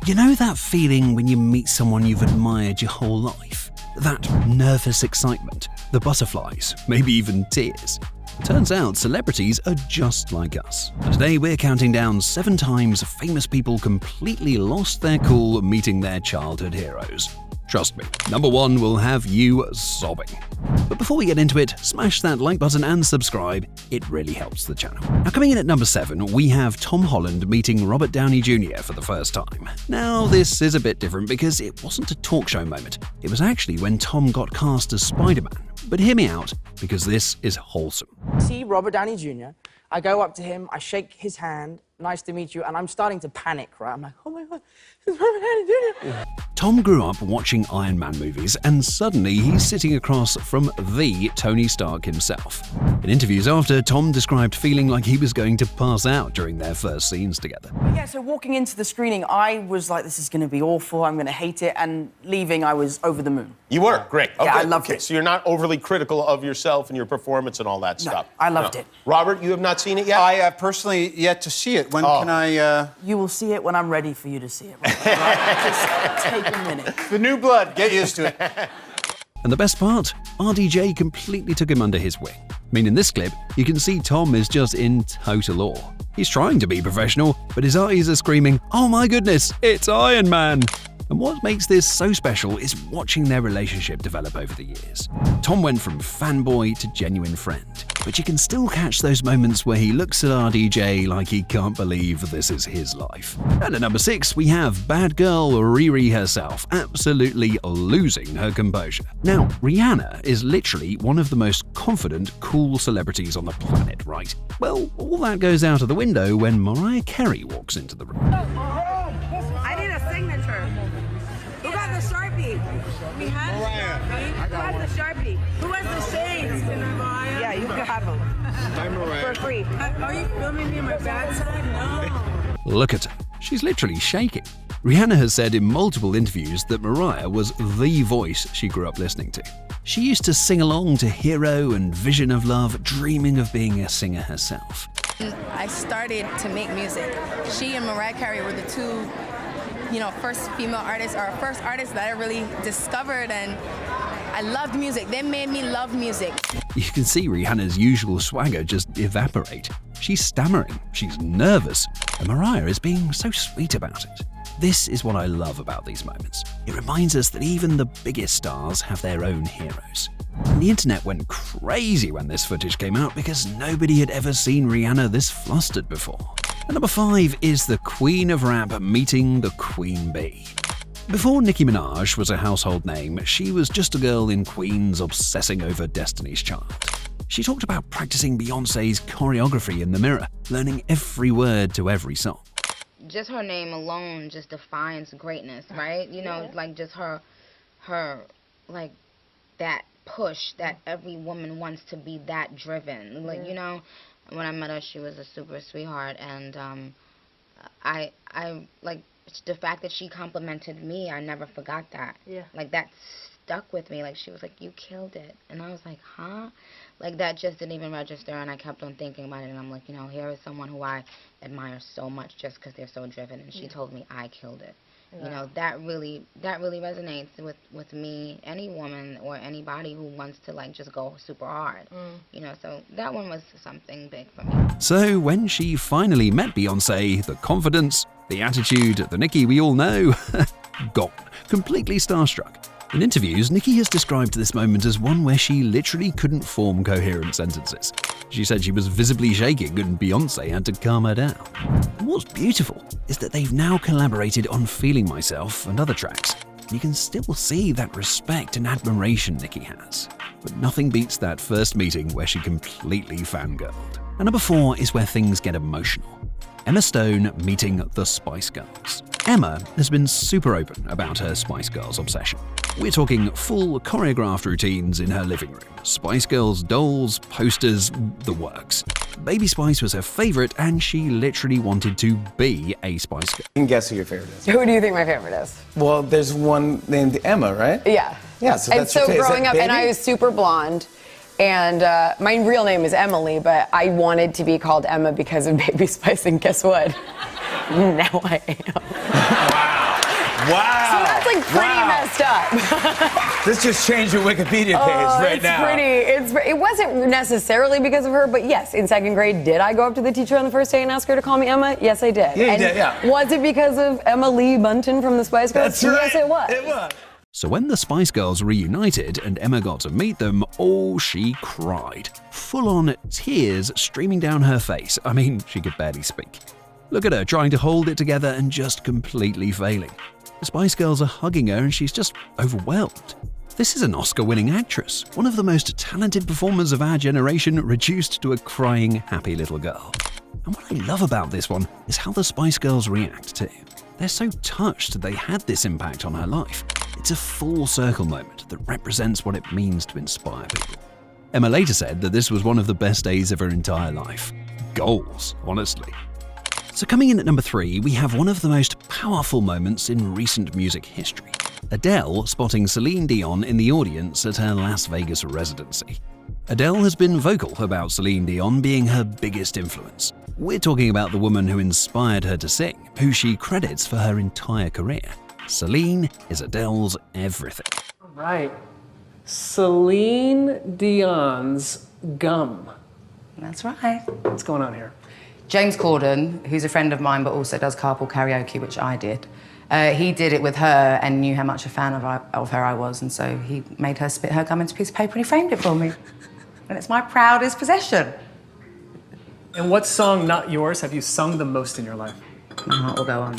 You know that feeling when you meet someone you've admired your whole life? That nervous excitement, the butterflies, maybe even tears. Turns out celebrities are just like us. And today we're counting down 7 times famous people completely lost their cool meeting their childhood heroes. Trust me, number 1 will have you sobbing. But before we get into it, smash that like button and subscribe. It really helps the channel. Now coming in at number 7, we have Tom Holland meeting Robert Downey Jr. for the first time. Now this is a bit different because it wasn't a talk show moment. It was actually when Tom got cast as Spider-Man. But hear me out, because this is wholesome. See Robert Downey Jr., I go up to him, I shake his hand, nice to meet you, and I'm starting to panic, right? I'm like, oh my God, it's Robert Downey Jr. Tom grew up watching Iron Man movies, and suddenly he's sitting across from the Tony Stark himself. In interviews after, Tom described feeling like he was going to pass out during their first scenes together. Yeah, so walking into the screening, I was like, this is going to be awful, I'm going to hate it, and leaving, I was over the moon. You were? Great. Okay. Yeah, I loved it. So you're not overly critical of yourself and your performance and all that stuff? I loved it. Robert, you have not seen it yet? I have personally yet to see it. When can I... You will see it when I'm ready for you to see it. Right? Just take a minute. The new blood, get used to it. And the best part? RDJ completely took him under his wing. I mean, in this clip, you can see Tom is just in total awe. He's trying to be professional, but his eyes are screaming, "Oh my goodness, it's Iron Man!" And what makes this so special is watching their relationship develop over the years. Tom went from fanboy to genuine friend, but you can still catch those moments where he looks at RDJ like he can't believe this is his life. And at number 6, we have bad girl Riri herself, absolutely losing her composure. Now, Rihanna is literally one of the most confident, cool celebrities on the planet, right? Well, all that goes out of the window when Mariah Carey walks into the room. I need a signature. Who got the Sharpie? We have Mariah. Who has the Sharpie? Who has the shades? Mariah? Yeah, you can have them. I'm Mariah. For free. Are you filming me on my bad side? No. Look at her. She's literally shaking. Rihanna has said in multiple interviews that Mariah was the voice she grew up listening to. She used to sing along to Hero and Vision of Love, dreaming of being a singer herself. I started to make music. She and Mariah Carey were the two, first female artists, or first artists that I really discovered, and I loved music. They made me love music. You can see Rihanna's usual swagger just evaporate. She's stammering, she's nervous, and Mariah is being so sweet about it. This is what I love about these moments. It reminds us that even the biggest stars have their own heroes. And the internet went crazy when this footage came out because nobody had ever seen Rihanna this flustered before. And number 5 is the Queen of Rap meeting the Queen Bee. Before Nicki Minaj was a household name, she was just a girl in Queens obsessing over Destiny's Child. She talked about practicing Beyoncé's choreography in the mirror, learning every word to every song. Just her name alone just defines greatness, right? Like just her, like that push that every woman wants to be that driven. Like, when I met her, she was a super sweetheart, and I like the fact that she complimented me. I never forgot that. Yeah. Like that stuck with me. Like she was like, "You killed it," and I was like, "Huh?" Like that just didn't even register, and I kept on thinking about it, and I'm like, here is someone who I admire so much just because they're so driven, and she told me I killed it. Yeah. That really resonates with me, any woman or anybody who wants to like just go super hard. So that one was something big for me. So when she finally met Beyoncé, the confidence, the attitude, the Nicki we all know, gone, completely starstruck. In interviews, Nicki has described this moment as one where she literally couldn't form coherent sentences. She said she was visibly shaking and Beyoncé had to calm her down. And what's beautiful is that they've now collaborated on Feeling Myself and other tracks. You can still see that respect and admiration Nicki has. But nothing beats that first meeting where she completely fangirled. And number 4 is where things get emotional. Emma Stone meeting the Spice Girls. Emma has been super open about her Spice Girls obsession. We're talking full choreographed routines in her living room. Spice Girls dolls, posters, the works. Baby Spice was her favorite, and she literally wanted to be a Spice Girl. You can guess who your favorite is. Who do you think my favorite is? Well, there's one named Emma, right? Yeah. Yeah, so that's your favorite. Growing up, and I was super blonde. And my real name is Emily, but I wanted to be called Emma because of Baby Spice, and guess what? Now I am. Wow. Wow. So that's like pretty messed up. Let's just change your Wikipedia page right now. It wasn't necessarily because of her, but yes, in second grade, did I go up to the teacher on the first day and ask her to call me Emma? Yes, I did. Yeah, you did, yeah. Was it because of Emma Lee Bunton from the Spice Girls? That's right. Yes, it was. It was. So when the Spice Girls reunited and Emma got to meet them, she cried. Full-on tears streaming down her face. I mean, she could barely speak. Look at her trying to hold it together and just completely failing. The Spice Girls are hugging her and she's just overwhelmed. This is an Oscar-winning actress, one of the most talented performers of our generation, reduced to a crying, happy little girl. And what I love about this one is how the Spice Girls react too. They're so touched they had this impact on her life. It's a full circle moment that represents what it means to inspire people. Emma later said that this was one of the best days of her entire life. Goals, honestly. So coming in at number 3, we have one of the most powerful moments in recent music history. Adele spotting Celine Dion in the audience at her Las Vegas residency. Adele has been vocal about Celine Dion being her biggest influence. We're talking about the woman who inspired her to sing, who she credits for her entire career. Celine is Adele's everything. All right. Celine Dion's Gum. That's right. What's going on here? James Corden, who's a friend of mine but also does carpool karaoke, which I did, he did it with her and knew how much a fan of her I was, and so he made her spit her gum into a piece of paper and he framed it for me. And it's my proudest possession. And what song, not yours, have you sung the most in your life? My Heart Will Go On.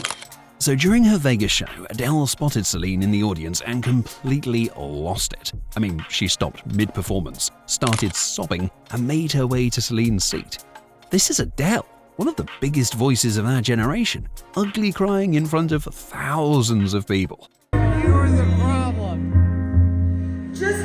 So during her Vegas show, Adele spotted Celine in the audience and completely lost it. I mean, she stopped mid-performance, started sobbing, and made her way to Celine's seat. This is Adele, one of the biggest voices of our generation, ugly crying in front of thousands of people. You're the problem. Just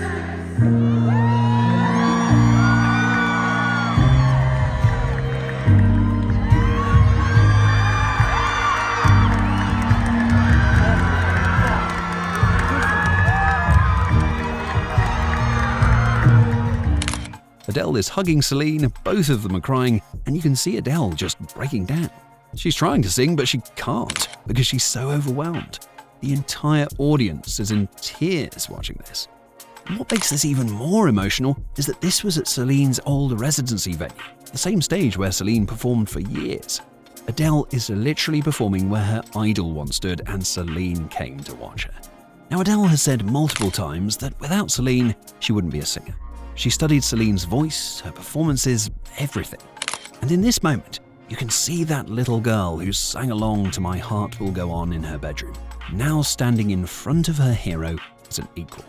Adele is hugging Celine, both of them are crying, and you can see Adele just breaking down. She's trying to sing, but she can't because she's so overwhelmed. The entire audience is in tears watching this. And what makes this even more emotional is that this was at Celine's old residency venue, the same stage where Celine performed for years. Adele is literally performing where her idol once stood and Celine came to watch her. Now, Adele has said multiple times that without Celine, she wouldn't be a singer. She studied Celine's voice, her performances, everything. And in this moment, you can see that little girl who sang along to My Heart Will Go On in her bedroom, now standing in front of her hero as an equal.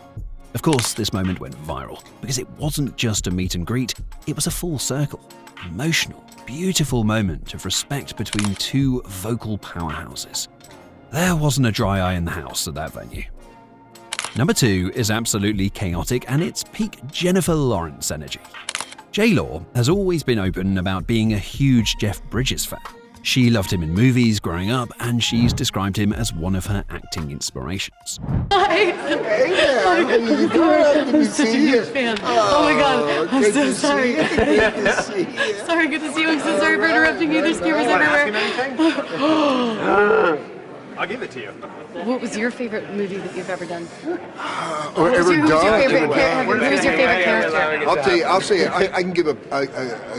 Of course, this moment went viral because it wasn't just a meet and greet, it was a full circle, emotional, beautiful moment of respect between two vocal powerhouses. There wasn't a dry eye in the house at that venue. Number 2 is absolutely chaotic and it's peak Jennifer Lawrence energy. J-Law has always been open about being a huge Jeff Bridges fan. She loved him in movies growing up and she's described him as one of her acting inspirations. Hi. Hey there. I'm such a huge fan. Oh my God. I'm so sorry. Good to see you. Sorry, good to see you. I'm so sorry for interrupting you. There's cameras everywhere. I'll give it to you. What was your favorite movie that you've ever done? Who's your favorite character? I'll tell you. I'll say I can give a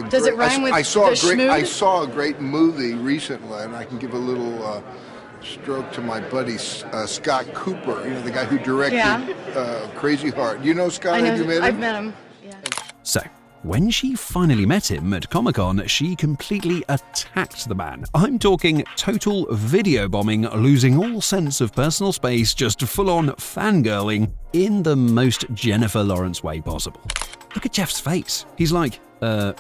Does it rhyme with I saw the I saw a great movie recently, and I can give a little stroke to my buddy Scott Cooper. You know, the guy who directed Crazy Heart. You know Scott? I know. Have you met him? I've met him. Yeah. So, when she finally met him at Comic-Con, she completely attacked the man. I'm talking total video bombing, losing all sense of personal space, just full-on fangirling in the most Jennifer Lawrence way possible. Look at Jeff's face. He's like,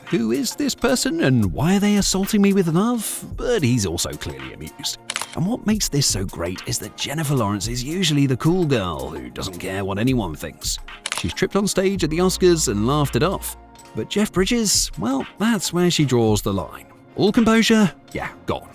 who is this person and why are they assaulting me with love? But he's also clearly amused. And what makes this so great is that Jennifer Lawrence is usually the cool girl who doesn't care what anyone thinks. She's tripped on stage at the Oscars and laughed it off. But Jeff Bridges, well, that's where she draws the line. All composure, yeah, gone.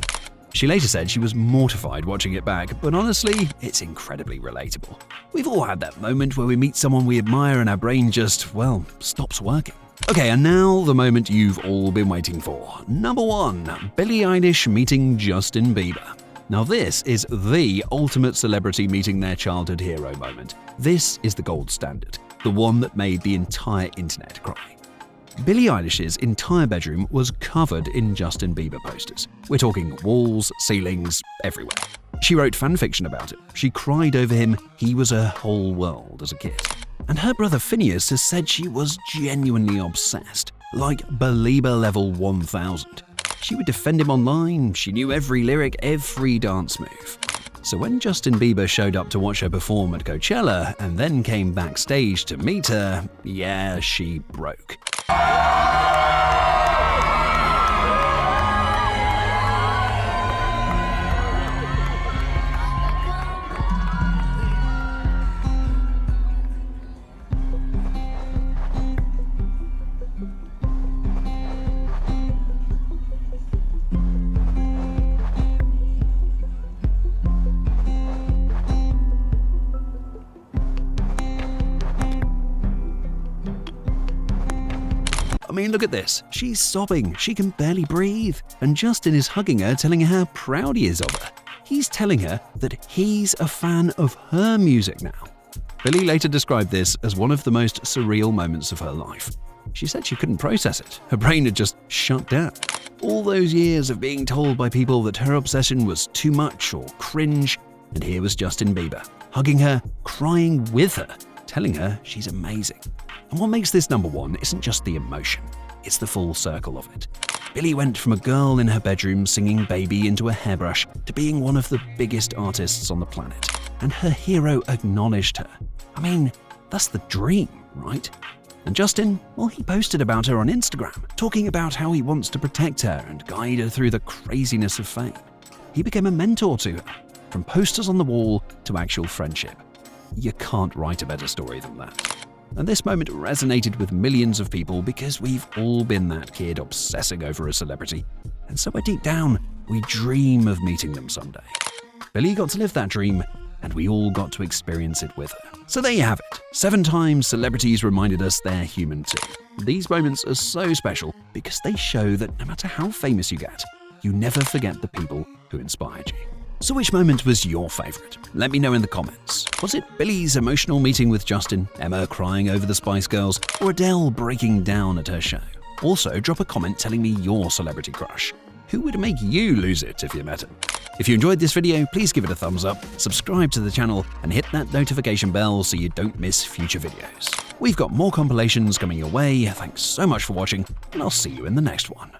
She later said she was mortified watching it back, but honestly, it's incredibly relatable. We've all had that moment where we meet someone we admire and our brain just, well, stops working. Okay, and now the moment you've all been waiting for. Number 1, Billie Eilish meeting Justin Bieber. Now this is the ultimate celebrity meeting their childhood hero moment. This is the gold standard, the one that made the entire internet cry. Billie Eilish's entire bedroom was covered in Justin Bieber posters. We're talking walls, ceilings, everywhere. She wrote fanfiction about it. She cried over him. He was her whole world as a kid. And her brother Phineas has said she was genuinely obsessed, like Belieber level 1000. She would defend him online. She knew every lyric, every dance move. So when Justin Bieber showed up to watch her perform at Coachella and then came backstage to meet her, yeah, she broke. I mean, look at this. She's sobbing. She can barely breathe. And Justin is hugging her, telling her how proud he is of her. He's telling her that he's a fan of her music now. Billie later described this as one of the most surreal moments of her life. She said she couldn't process it. Her brain had just shut down. All those years of being told by people that her obsession was too much or cringe, and here was Justin Bieber, hugging her, crying with her, telling her she's amazing. And what makes this number one isn't just the emotion, it's the full circle of it. Billie went from a girl in her bedroom singing Baby into a hairbrush to being one of the biggest artists on the planet. And her hero acknowledged her. I mean, that's the dream, right? And Justin, well, he posted about her on Instagram, talking about how he wants to protect her and guide her through the craziness of fame. He became a mentor to her, from posters on the wall to actual friendship. You can't write a better story than that. And this moment resonated with millions of people because we've all been that kid obsessing over a celebrity. And somewhere deep down, we dream of meeting them someday. Billie got to live that dream, and we all got to experience it with her. So there you have it. 7 times celebrities reminded us they're human too. These moments are so special because they show that no matter how famous you get, you never forget the people who inspired you. So which moment was your favourite? Let me know in the comments. Was it Billie's emotional meeting with Justin, Emma crying over the Spice Girls, or Adele breaking down at her show? Also, drop a comment telling me your celebrity crush. Who would make you lose it if you met him? If you enjoyed this video, please give it a thumbs up, subscribe to the channel, and hit that notification bell so you don't miss future videos. We've got more compilations coming your way. Thanks so much for watching, and I'll see you in the next one.